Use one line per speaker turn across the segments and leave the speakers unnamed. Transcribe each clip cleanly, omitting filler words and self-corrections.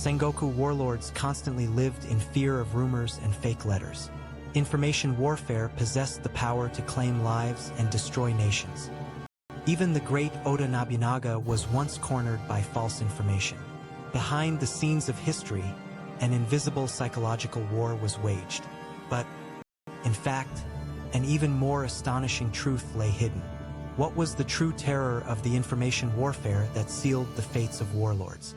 Sengoku warlords constantly lived in fear of rumors and fake letters. Information warfare possessed the power to claim lives and destroy nations. Even the great Oda Nobunaga was once cornered by false information. Behind the scenes of history, an invisible psychological war was waged. But, in fact, an even more astonishing truth lay hidden. What was the true terror of the information warfare that sealed the fates of warlords?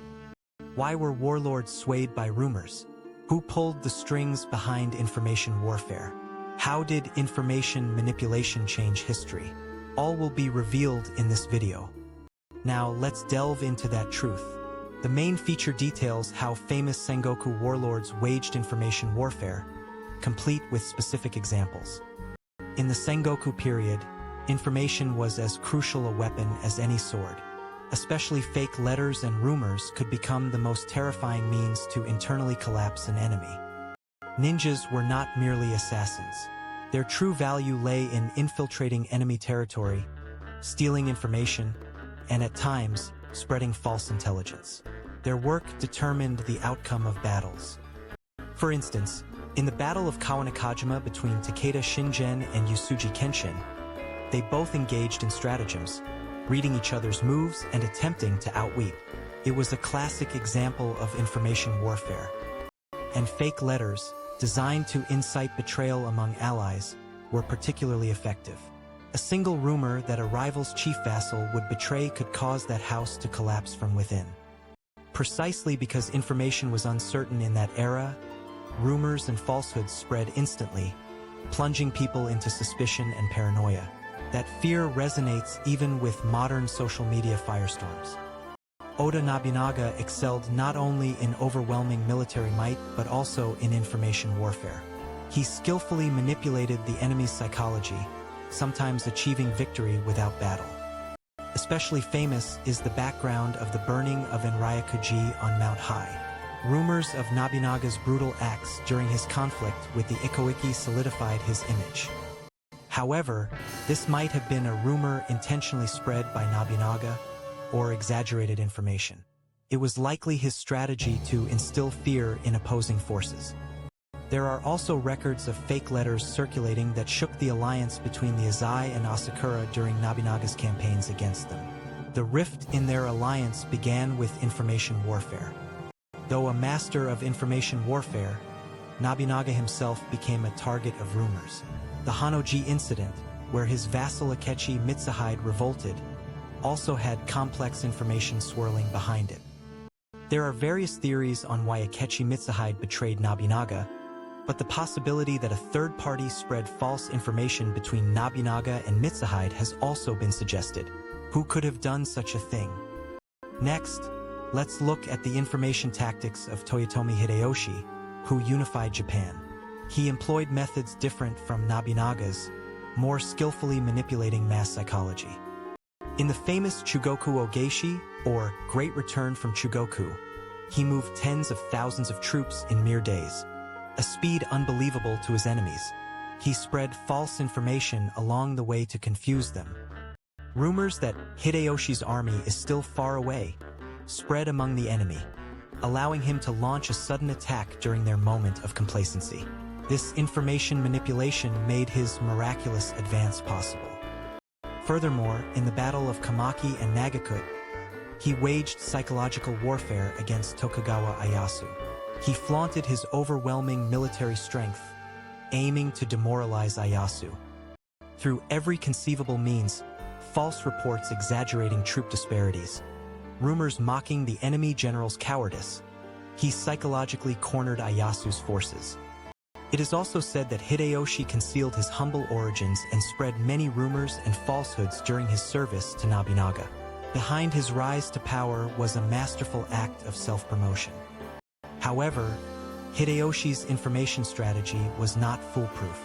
Why were warlords swayed by rumors? Who pulled the strings behind information warfare? How did information manipulation change history? All will be revealed in this video. Now let's delve into that truth. The main feature details how famous Sengoku warlords waged information warfare, complete with specific examples. In the Sengoku period, information was as crucial a weapon as any sword. Especially fake letters and rumors could become the most terrifying means to internally collapse an enemy. Ninjas were not merely assassins. Their true value lay in infiltrating enemy territory, stealing information, and at times, spreading false intelligence. Their work determined the outcome of battles. For instance, in the Battle of Kawanakajima between Takeda Shingen and Yasuji Kenshin, they both engaged in stratagems, reading each other's moves and attempting to outwit. It was a classic example of information warfare. And fake letters, designed to incite betrayal among allies, were particularly effective. A single rumor that a rival's chief vassal would betray could cause that house to collapse from within. Precisely because information was uncertain in that era, rumors and falsehoods spread instantly, plunging people into suspicion and paranoia. That fear resonates even with modern social media firestorms. Oda Nobunaga excelled not only in overwhelming military might but also in information warfare. He skillfully manipulated the enemy's psychology, sometimes achieving victory without battle. Especially famous is the background of the burning of Enryakuji on Mount High. Rumors of Nobunaga's brutal acts during his conflict with the Ikoiki solidified his image. However, this might have been a rumor intentionally spread by Nobunaga or exaggerated information. It was likely his strategy to instill fear in opposing forces. There are also records of fake letters circulating that shook the alliance between the Azai and Asakura during Nobunaga's campaigns against them. The rift in their alliance began with information warfare. Though a master of information warfare, Nobunaga himself became a target of rumors. The Hanoji incident, where his vassal Akechi Mitsuhide revolted, also had complex information swirling behind it. There are various theories on why Akechi Mitsuhide betrayed Nobunaga, but the possibility that a third party spread false information between Nobunaga and Mitsuhide has also been suggested. Who could have done such a thing? Next, let's look at the information tactics of Toyotomi Hideyoshi, who unified Japan. He employed methods different from Nobunaga's, more skillfully manipulating mass psychology. In the famous Chugoku Ogeshi, or Great Return from Chugoku, he moved tens of thousands of troops in mere days, a speed unbelievable to his enemies. He spread false information along the way to confuse them. Rumors that Hideyoshi's army is still far away spread among the enemy, allowing him to launch a sudden attack during their moment of complacency. This information manipulation made his miraculous advance possible. Furthermore, in the Battle of Kamaki and Nagakut, he waged psychological warfare against Tokugawa Ieyasu. He flaunted his overwhelming military strength, aiming to demoralize Ieyasu. Through every conceivable means, false reports exaggerating troop disparities, rumors mocking the enemy general's cowardice, he psychologically cornered Ieyasu's forces. It is also said that Hideyoshi concealed his humble origins and spread many rumors and falsehoods during his service to Nobunaga. Behind his rise to power was a masterful act of self-promotion. However, Hideyoshi's information strategy was not foolproof.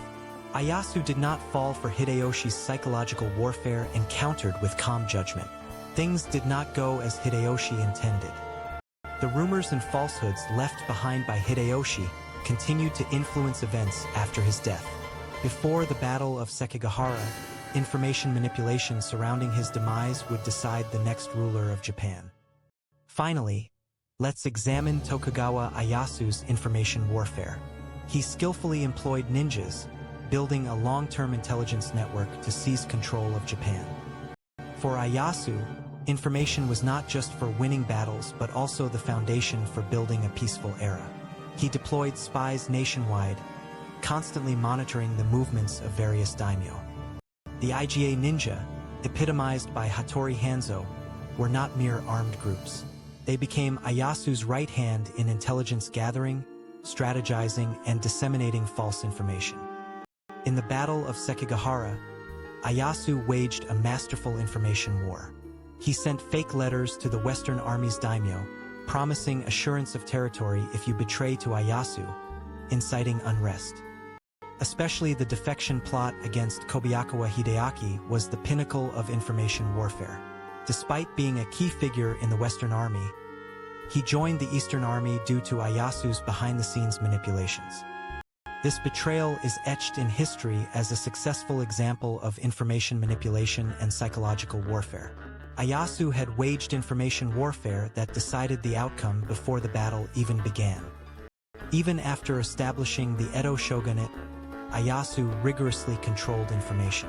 Ieyasu did not fall for Hideyoshi's psychological warfare and countered with calm judgment. Things did not go as Hideyoshi intended. The rumors and falsehoods left behind by Hideyoshi continued to influence events after his death. Before the Battle of Sekigahara, information manipulation surrounding his demise would decide the next ruler of Japan. Finally, Let's examine Tokugawa Ieyasu's information warfare. He skillfully employed ninjas, building a long-term intelligence network to seize control of Japan. For Ieyasu, information was not just for winning battles but also the foundation for building a peaceful era. He deployed spies nationwide, constantly monitoring the movements of various daimyo. The IGA ninja, epitomized by Hattori Hanzo, were not mere armed groups. They became Ieyasu's right hand in intelligence gathering, strategizing, and disseminating false information. In the Battle of Sekigahara, Ieyasu waged a masterful information war. He sent fake letters to the Western Army's daimyo, promising assurance of territory if you betray to Ieyasu, inciting unrest. Especially the defection plot against Kobayakawa Hideyoshi was the pinnacle of information warfare. Despite being a key figure in the Western Army, he joined the Eastern Army due to Ieyasu's behind-the-scenes manipulations. This betrayal is etched in history as a successful example of information manipulation and psychological warfare. Ieyasu had waged information warfare that decided the outcome before the battle even began. Even after establishing the Edo shogunate, Ieyasu rigorously controlled information.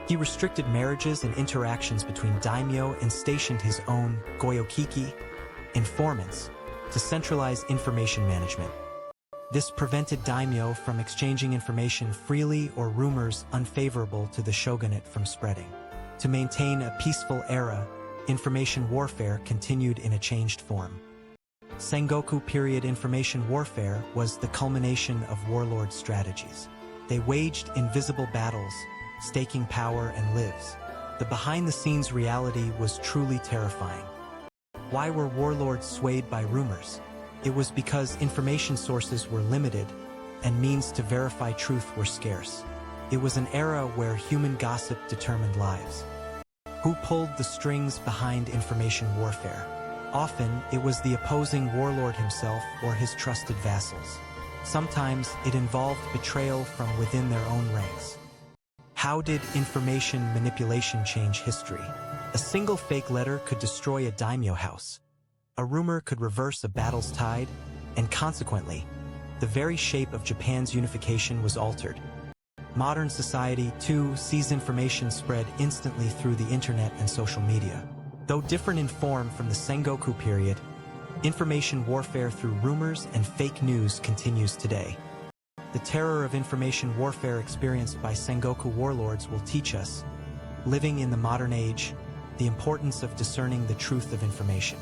He restricted marriages and interactions between daimyo and stationed his own goyokiki, informants, to centralize information management. This prevented daimyo from exchanging information freely or rumors unfavorable to the shogunate from spreading. To maintain a peaceful era, information warfare continued in a changed form. Sengoku period information warfare was the culmination of warlord strategies. They waged invisible battles, staking power and lives. The behind-the-scenes reality was truly terrifying. Why were warlords swayed by rumors? It was because information sources were limited and means to verify truth were scarce. It was an era where human gossip determined lives. Who pulled the strings behind information warfare? Often, it was the opposing warlord himself or his trusted vassals. Sometimes, it involved betrayal from within their own ranks. How did information manipulation change history? A single fake letter could destroy a daimyo house. A rumor could reverse a battle's tide, and consequently, the very shape of Japan's unification was altered. Modern society, too, sees information spread instantly through the internet and social media. Though different in form from the Sengoku period, information warfare through rumors and fake news continues today. The terror of information warfare experienced by Sengoku warlords will teach us, living in the modern age, the importance of discerning the truth of information.